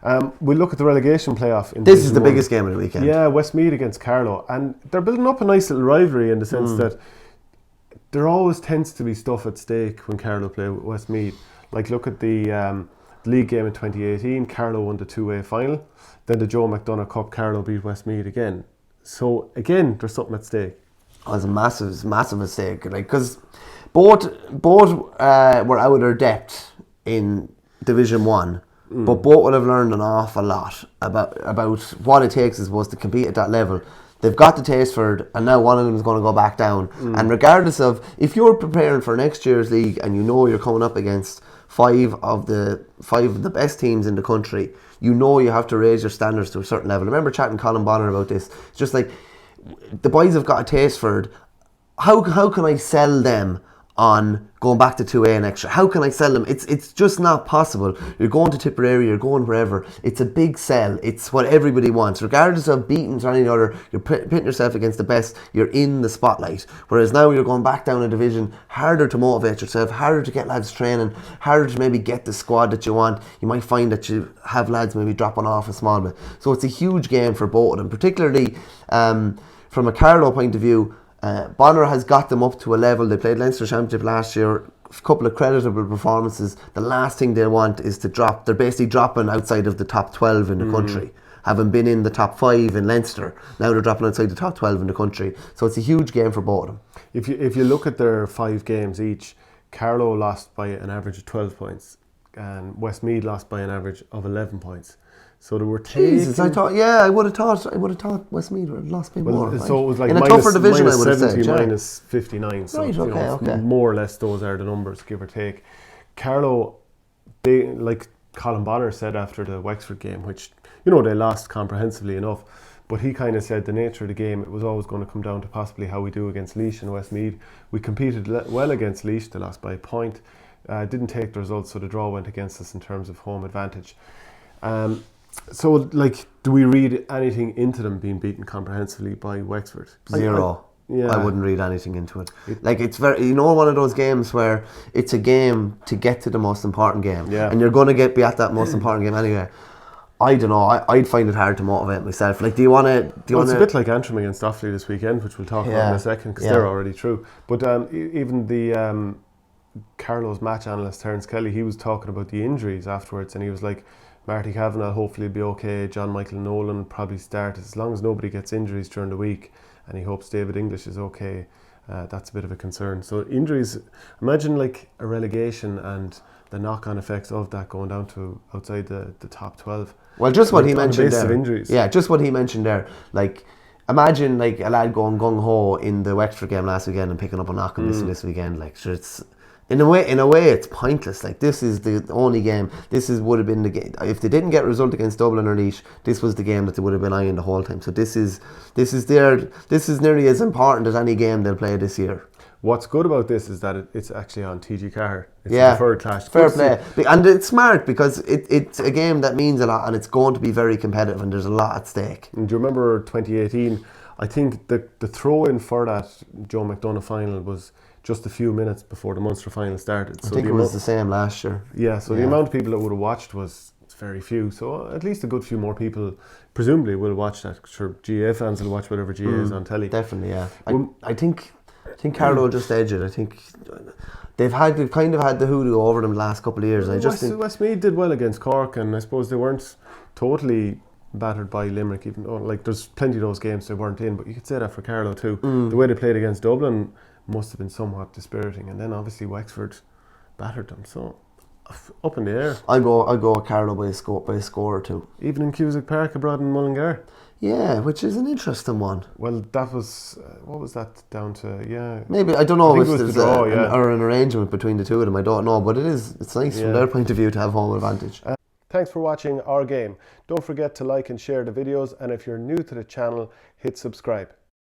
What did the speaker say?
We'll look at the relegation playoff. This is the biggest game of the weekend. Yeah, Westmeath against Carlow. And they're building up a nice little rivalry in the sense that there always tends to be stuff at stake when Carlow play with Westmeath. Like, look at the league game in 2018. Carlow won the two-way final. Then the Joe McDonagh Cup, Carlow beat Westmeath again. So, again, there's something at stake. It was a massive mistake. Because both were out of their depth in Division 1. But both would have learned an awful lot about what it takes, I suppose, to compete at that level. They've got the taste for it, and now one of them is going to go back down. And regardless of, if you're preparing for next year's league and you know you're coming up against five of the best teams in the country, you know you have to raise your standards to a certain level. I remember chatting to Colin Bonner about this. It's just like, the boys have got a taste for it. How can I sell them on going back to 2A next year? How can I sell them? It's just not possible. You're going to Tipperary, you're going wherever. It's a big sell. It's what everybody wants. Regardless of beatings or anything other, you're pitting yourself against the best, you're in the spotlight. Whereas now you're going back down a division, harder to motivate yourself, harder to get lads training, harder to maybe get the squad that you want. You might find that you have lads maybe dropping off a small bit. So it's a huge game for both of them, particularly from a Carlow point of view. Bonner has got them up to a level. They played Leinster Championship last year, a couple of creditable performances. The last thing they want is to drop. They're basically dropping outside of the top 12 in the country, having been in the top 5 in Leinster. Now they're dropping outside the top 12 in the country. So it's a huge game for both of them. If you look at their 5 games each, Carlow lost by an average of 12 points and Westmeath lost by an average of 11 points. So there were Jesus, I would have thought Westmeath would have lost by more. Right? So it was like in a tougher division, I would have said. Minus 59. So right, okay. More or less those are the numbers, give or take. Carlow, like Colin Bonner said after the Wexford game, which they lost comprehensively enough, but he kind of said the nature of the game, it was always going to come down to possibly how we do against Laois and Westmeath. We competed well against Laois, they lost by a point. Didn't take the results, so the draw went against us in terms of home advantage. So, like, do we read anything into them being beaten comprehensively by Wexford? Zero. I wouldn't read anything into it. Like, it's very, one of those games where it's a game to get to the most important game. Yeah. And you're going to be at that most important game anyway. I don't know. I'd find it hard to motivate myself. Like, it's a bit like Antrim against Offaly this weekend, which we'll talk about in a second, because they're already through. But even the Carlow's match analyst, Terence Kelly, he was talking about the injuries afterwards, and he was like, Marty Kavanagh hopefully be okay, John Michael Nolan probably start, as long as nobody gets injuries during the week, and he hopes David English is okay. That's a bit of a concern. So injuries, imagine like a relegation and the knock-on effects of that going down to outside the top 12. Well, just what he mentioned there. Of injuries. Yeah, just what he mentioned there. Like, imagine like a lad going gung-ho in the Wexford game last weekend and picking up a knock on this weekend. Like, sure, it's... In a way, it's pointless. Like, this is the only game. Would have been the game. If they didn't get a result against Dublin or Laois, this was the game that they would have been eyeing the whole time. So this is nearly as important as any game they'll play this year. What's good about this is that it's actually on TG Carr. It's a preferred clash. Fair play. And it's smart because it's a game that means a lot and it's going to be very competitive and there's a lot at stake. And do you remember 2018? I think the throw-in for that Joe McDonagh final was just a few minutes before the Munster final started. So I think it was the same last year. Yeah, so the amount of people that would have watched was very few. So at least a good few more people presumably will watch that. Sure, GA fans will watch whatever GA is on telly. Definitely, yeah. I think Carlow just edged it. I think they've kind of had the hoodoo over them the last couple of years. Westmeath did well against Cork, and I suppose they weren't totally battered by Limerick, even though like there's plenty of those games they weren't in, but you could say that for Carlow too. The way they played against Dublin must have been somewhat dispiriting, and then obviously Wexford battered them, so up in the air. I go with Carlow by a score or two. Even in Cusack Park abroad in Mullingar. Yeah, which is an interesting one. Well, that was what was that down to? Yeah, maybe I don't know if there's an arrangement between the two of them. I don't know, but it's nice from their point of view to have home advantage. Thanks for watching our game. Don't forget to like and share the videos, and if you're new to the channel, hit subscribe.